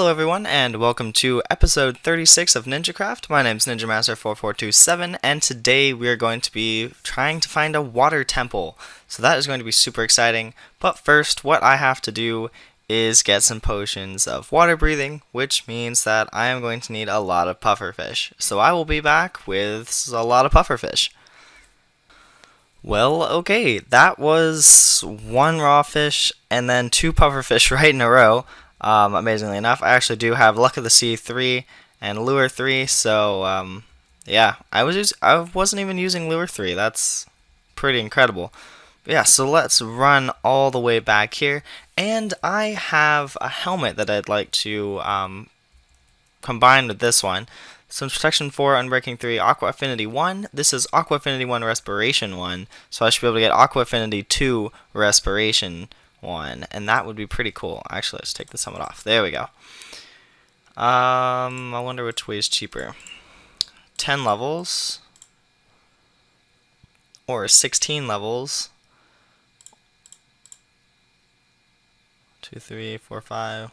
Hello everyone, and welcome to episode 36 of NinjaCraft. My name is NinjaMaster4427, and today we are going to be trying to find a water temple. So that is going to be super exciting. But first, what I have to do is get some potions of water breathing, which means that I am going to need a lot of pufferfish. So I will be back with a lot of pufferfish. Well, okay, that was one raw fish and then two pufferfish right in a row. Amazingly enough, I actually do have Luck of the Sea 3 and Lure 3, so yeah, I wasn't even using Lure 3. That's pretty incredible. But yeah, so let's run all the way back here, and I have a helmet that I'd like to combine with this one. Some Protection 4, Unbreaking 3, Aqua Affinity 1. This is Aqua Affinity 1, Respiration 1, so I should be able to get Aqua Affinity 2, Respiration 1, and that would be pretty cool. Actually, let's take this helmet off. There we go. I wonder which way is cheaper. 10 levels or 16 levels. 2, 3, 4, 5.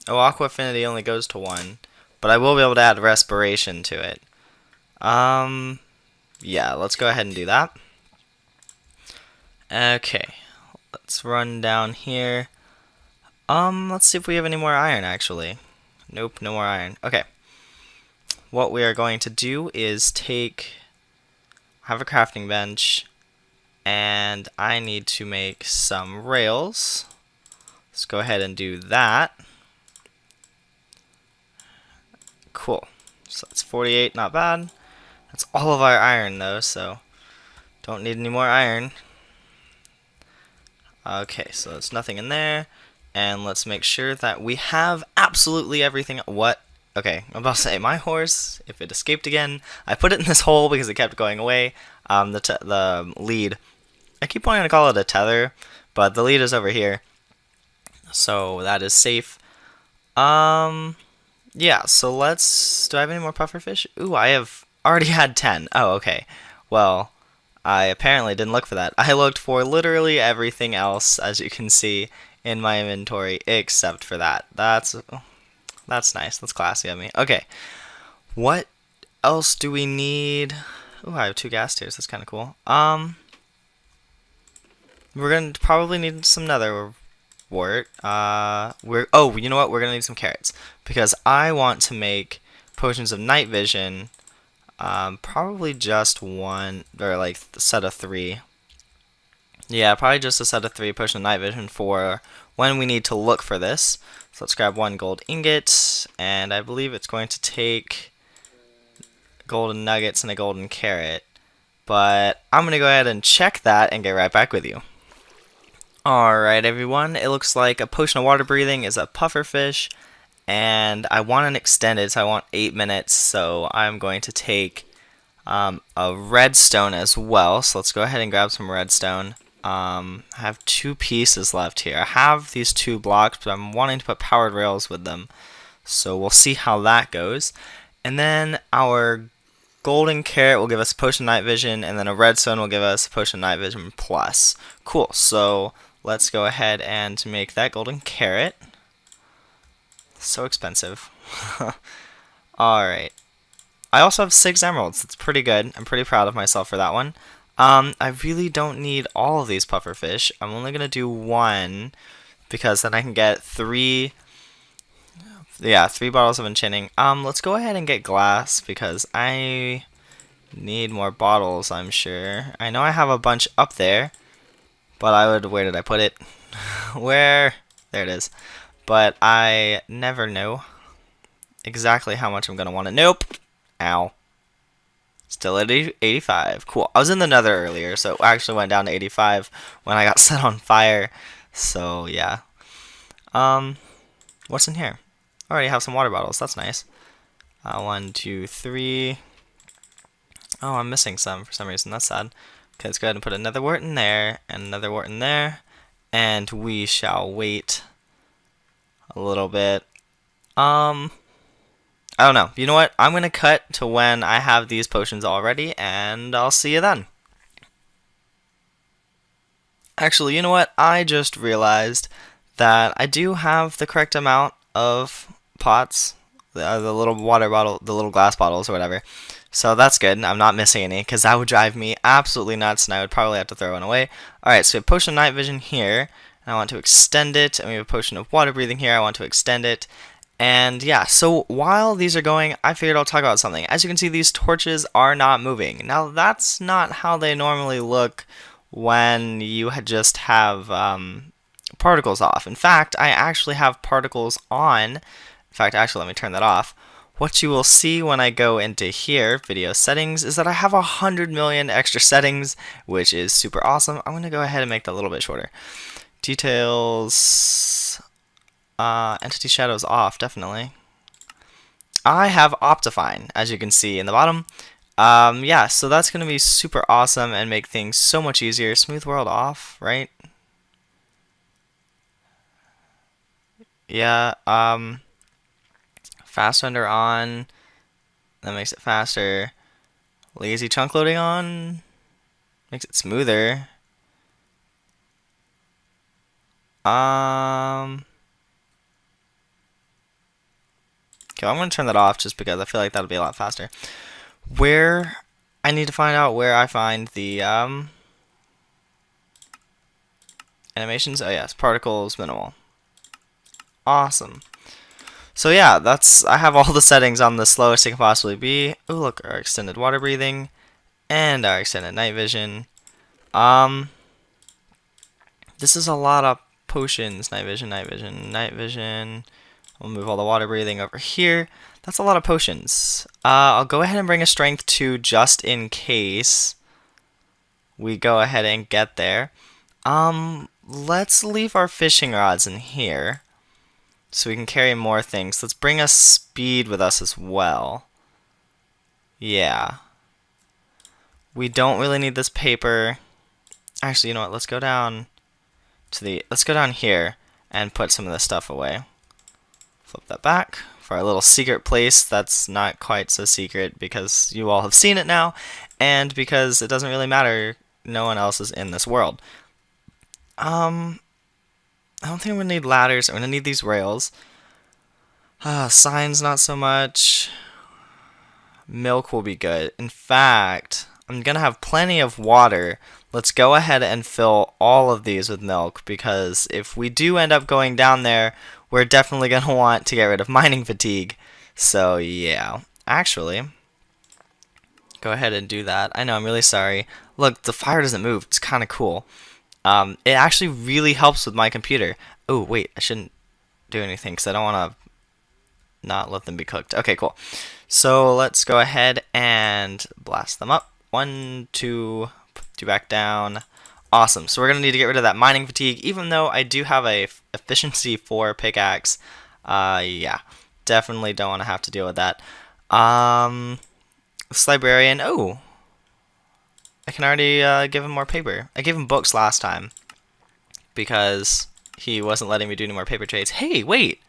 Oh, Aqua Affinity only goes to 1, but I will be able to add Respiration to it. Yeah, let's go ahead and do that. Okay. Let's run down here. Let's see if we have any more iron, actually. Nope, no more iron. Okay. What we are going to do is have a crafting bench, and I need to make some rails. Let's go ahead and do that. Cool. So that's 48, not bad. That's all of our iron, though, so don't need any more iron. Okay, so there's nothing in there, and let's make sure that we have absolutely everything. What? Okay, I'm about to say, my horse, if it escaped again, I put it in this hole because it kept going away. The lead, I keep wanting to call it a tether, but the lead is over here, so that is safe. Yeah, so do I have any more pufferfish? Ooh, I have already had 10. Oh, okay. Well, I apparently didn't look for that. I looked for literally everything else, as you can see, in my inventory, except for that. That's nice. That's classy of me. Okay. What else do we need? Oh, I have 2 gas tiers. That's kind of cool. We're going to probably need some nether wart. Oh, you know what? We're going to need some carrots, because I want to make potions of night vision. Probably just one, or like a set of 3. Yeah, probably just a set of 3 potion of night vision for when we need to look for this. So let's grab 1 gold ingot, and I believe it's going to take golden nuggets and a golden carrot. But I'm going to go ahead and check that and get right back with you. Alright everyone, it looks like a potion of water breathing is a pufferfish, and I want an extended, so I want 8 minutes, so I'm going to take a redstone as well. So let's go ahead and grab some redstone. I have 2 pieces left here. I have these 2 blocks, but I'm wanting to put powered rails with them, so we'll see how that goes. And then our golden carrot will give us potion night vision, and then a redstone will give us potion night vision plus. Cool, so let's go ahead and make that golden carrot. So expensive. Alright. I also have 6 emeralds. That's pretty good. I'm pretty proud of myself for that one. I really don't need all of these pufferfish. I'm only going to do 1, because then I can get 3 bottles of enchanting. Let's go ahead and get glass, because I need more bottles, I'm sure. I know I have a bunch up there, but where did I put it? Where? There it is. But I never know exactly how much I'm going to want it. Nope. Ow. Still at 85. Cool. I was in the nether earlier, so it actually went down to 85 when I got set on fire. So, yeah. What's in here? I already have some water bottles. That's nice. 1, 2, 3. Oh, I'm missing some for some reason. That's sad. Okay, let's go ahead and put another wart in there, and another wart in there. And we shall wait a little bit. I don't know. You know what? I'm going to cut to when I have these potions all ready, and I'll see you then. Actually, you know what? I just realized that I do have the correct amount of pots, the little water bottle, the little glass bottles or whatever. So that's good. I'm not missing any because that would drive me absolutely nuts and I would probably have to throw one away. Alright, so we have potion of night vision here. And I want to extend it. And we have a potion of water breathing here. I want to extend it. And yeah, so while these are going, I figured I'll talk about something. As you can see, these torches are not moving. Now, that's not how they normally look when you just have particles off. In fact, I actually have particles on. In fact, actually, let me turn that off. What you will see when I go into here, video settings, is that I have 100 million extra settings, which is super awesome. I'm going to go ahead and make that a little bit shorter. Details, entity shadows off, definitely. I have Optifine, as you can see in the bottom. Yeah, so that's going to be super awesome and make things so much easier. Smooth world off, right? Yeah, fast render on. That makes it faster. Lazy chunk loading on. Makes it smoother. Okay, I'm going to turn that off just because I feel like that'll be a lot faster. Where I need to find out where I find the animations. Oh yes, particles minimal. Awesome. So yeah, I have all the settings on the slowest it can possibly be. Oh look, our extended water breathing and our extended night vision. This is a lot of potions. Night vision, night vision, night vision. We'll move all the water breathing over here. That's a lot of potions. I'll go ahead and bring a strength 2 just in case we go ahead and get there. Let's leave our fishing rods in here so we can carry more things. Let's bring a speed with us as well. Yeah. We don't really need this paper. Actually, you know what? Let's go down to let's go down here and put some of this stuff away. Flip that back for our little secret place that's not quite so secret because you all have seen it now and because it doesn't really matter, no one else is in this world. I don't think I'm going to need ladders. I'm going to need these rails. Signs not so much. Milk will be good. In fact, I'm going to have plenty of water. Let's go ahead and fill all of these with milk because if we do end up going down there, we're definitely going to want to get rid of mining fatigue. So yeah, actually, go ahead and do that. I know, I'm really sorry. Look, the fire doesn't move. It's kind of cool. It actually really helps with my computer. Oh, wait, I shouldn't do anything because I don't want to not let them be cooked. Okay, cool. So let's go ahead and blast them up. 1, 2, put you back down. Awesome. So we're going to need to get rid of that mining fatigue, even though I do have a efficiency 4 pickaxe. Yeah, definitely don't want to have to deal with that. This librarian, oh, I can already give him more paper. I gave him books last time because he wasn't letting me do any more paper trades. Hey, wait!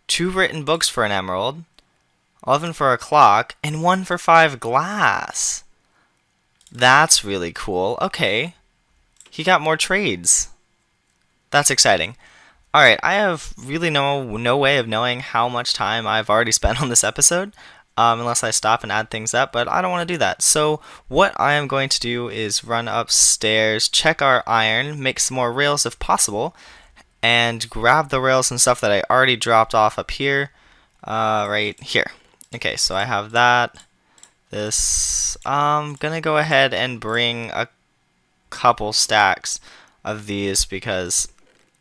2 written books for an emerald, 11 for a clock, and 1 for 5 glass. That's really cool. Okay. He got more trades. That's exciting. Alright, I have really no way of knowing how much time I've already spent on this episode. Unless I stop and add things up, but I don't want to do that. So what I am going to do is run upstairs, check our iron, make some more rails if possible, and grab the rails and stuff that I already dropped off up here, right here. Okay, so I have that. This, I'm gonna go ahead and bring a couple stacks of these because,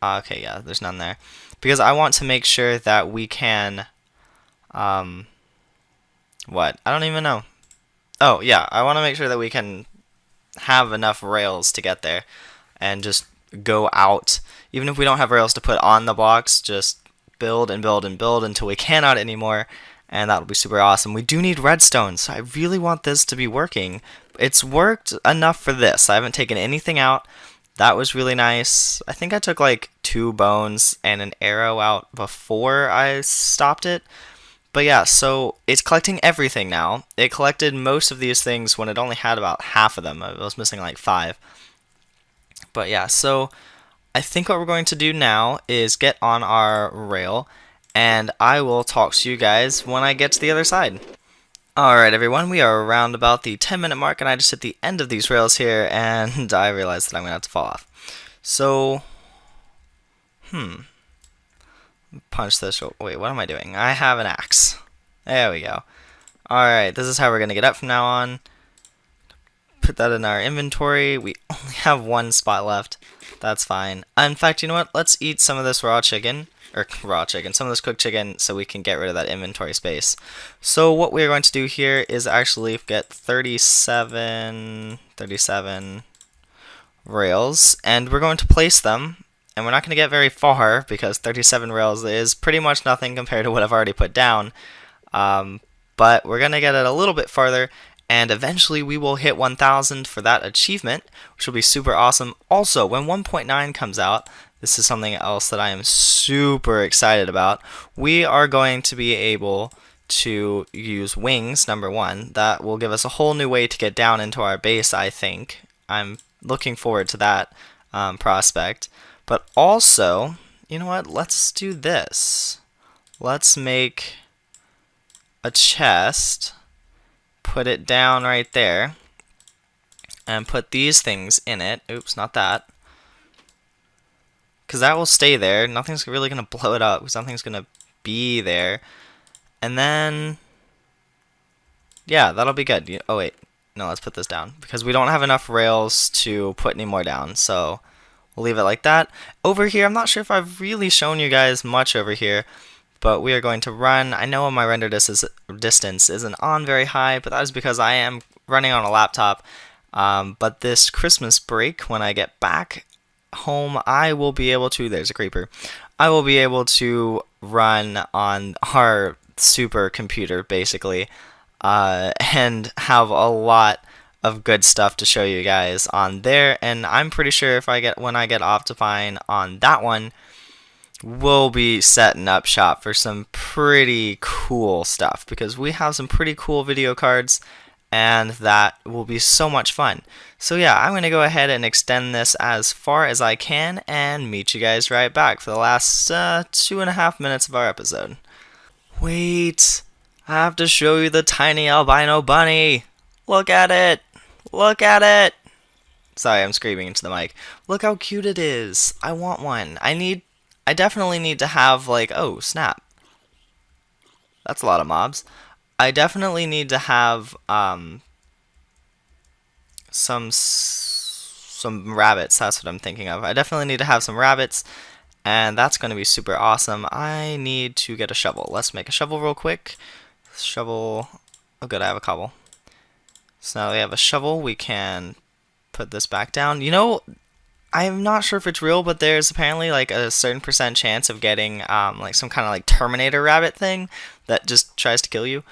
okay, yeah, there's none there. Because I want to make sure that we can, what? I don't even know. Oh, yeah, I want to make sure that we can have enough rails to get there and just go out. Even if we don't have rails to put on the blocks, just build and build and build until we cannot anymore, and that'll be super awesome. We do need redstone, so I really want this to be working. It's worked enough for this. I haven't taken anything out. That was really nice. I think I took like 2 bones and an arrow out before I stopped it. But yeah, so it's collecting everything now. It collected most of these things when it only had about half of them. I was missing like 5. But yeah, so I think what we're going to do now is get on our rail and I will talk to you guys when I get to the other side. Alright everyone, we are around about the 10-minute mark, and I just hit the end of these rails here, and I realized that I'm going to have to fall off. So, punch this. Oh, wait, what am I doing? I have an axe. There we go. Alright, this is how we're going to get up from now on. Put that in our inventory. We only have one spot left. That's fine. In fact, you know what? Let's eat some of this raw chicken. Or raw chicken. Some of this cooked chicken so we can get rid of that inventory space. So what we're going to do here is actually get 37 rails. And we're going to place them. And we're not going to get very far because 37 rails is pretty much nothing compared to what I've already put down. But we're going to get it a little bit farther, and eventually we will hit 1,000 for that achievement, which will be super awesome. Also, when 1.9 comes out, this is something else that I am super excited about. We are going to be able to use wings, number one. That will give us a whole new way to get down into our base, I think. I'm looking forward to that prospect. But also, you know what? Let's do this. Let's make a chest, put it down right there, and put these things in it. Oops, not that. Because that will stay there. Nothing's really going to blow it up, because nothing's going to be there. And then, yeah, that'll be good. Oh, wait. No, let's put this down, because we don't have enough rails to put any more down. So we'll leave it like that. Over here, I'm not sure if I've really shown you guys much over here, but we are going to run. I know my render distance isn't on very high, but that is because I am running on a laptop. But this Christmas break, when I get back home, I will be able to, there's a creeper, I will be able to run on our supercomputer, basically, and have a lot of good stuff to show you guys on there. And I'm pretty sure when I get Optifine on that one, we'll be setting up shop for some pretty cool stuff, because we have some pretty cool video cards, and that will be so much fun. So yeah, I'm going to go ahead and extend this as far as I can and meet you guys right back for the last 2.5 minutes of our episode. Wait, I have to show you the tiny albino bunny. Look at it. Look at it. Sorry, I'm screaming into the mic. Look how cute it is. I want one. I definitely need to have, like, oh, snap. That's a lot of mobs. I definitely need to have some rabbits. That's what I'm thinking of. I definitely need to have some rabbits, and that's going to be super awesome. I need to get a shovel. Let's make a shovel real quick. Shovel. Oh, good, I have a cobble. So now we have a shovel. We can put this back down. You know, I'm not sure if it's real, but there's apparently like a certain % chance of getting like some kind of like Terminator rabbit thing that just tries to kill you.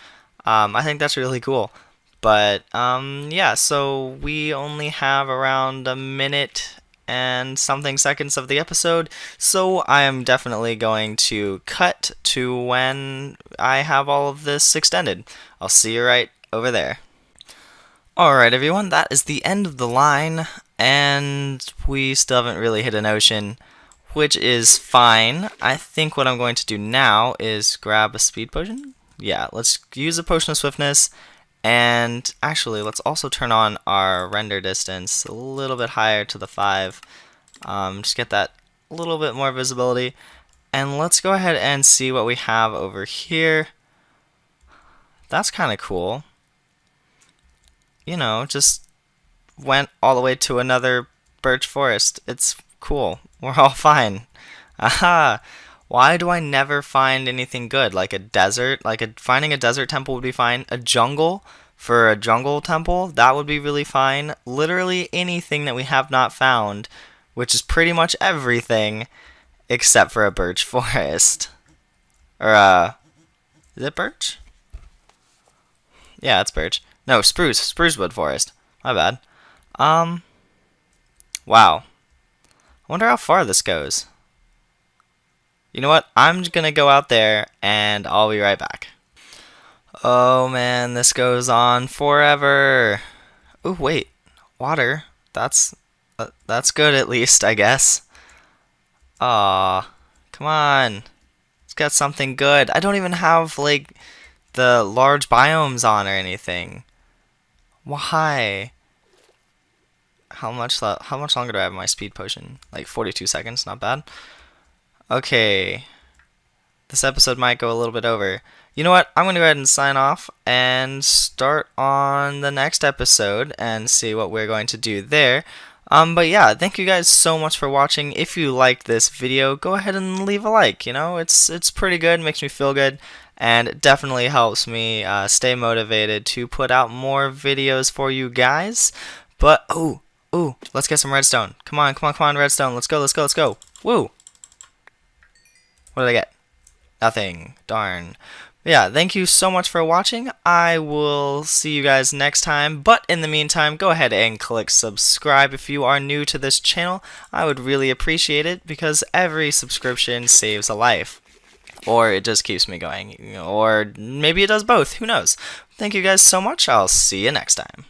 I think that's really cool. But yeah, so we only have around a minute and something seconds of the episode, so I am definitely going to cut to when I have all of this extended. I'll see you right over there. Alright everyone, that is the end of the line, and we still haven't really hit an ocean, which is fine. I think what I'm going to do now is grab a speed potion. Yeah, let's use a potion of swiftness, and actually let's also turn on our render distance a little bit higher to the 5. Just get that a little bit more visibility, and let's go ahead and see what we have over here. That's kind of cool. You know, just went all the way to another birch forest. It's cool. We're all fine. Aha! Why do I never find anything good? Like a desert? Finding a desert temple would be fine. A jungle for a jungle temple? That would be really fine. Literally anything that we have not found, which is pretty much everything, except for a birch forest. Or, is it birch? Yeah, it's birch. No, sprucewood forest. My bad. Wow. I wonder how far this goes. You know what? I'm gonna go out there and I'll be right back. Oh man, this goes on forever. Oh wait, water. That's good at least, I guess. Aw, come on. It's get something good. I don't even have like the large biomes on or anything. Why? How much longer do I have my speed potion? Like 42 seconds, not bad. Okay. This episode might go a little bit over. You know what? I'm going to go ahead and sign off and start on the next episode and see what we're going to do there. But yeah, thank you guys so much for watching. If you liked this video, go ahead and leave a like. You know, it's pretty good, makes me feel good, and it definitely helps me stay motivated to put out more videos for you guys. But ooh, let's get some redstone. Come on, redstone. Let's go. Woo! What did I get? Nothing. Darn. Yeah, thank you so much for watching. I will see you guys next time. But in the meantime, go ahead and click subscribe if you are new to this channel. I would really appreciate it because every subscription saves a life. Or it just keeps me going. Or maybe it does both. Who knows? Thank you guys so much. I'll see you next time.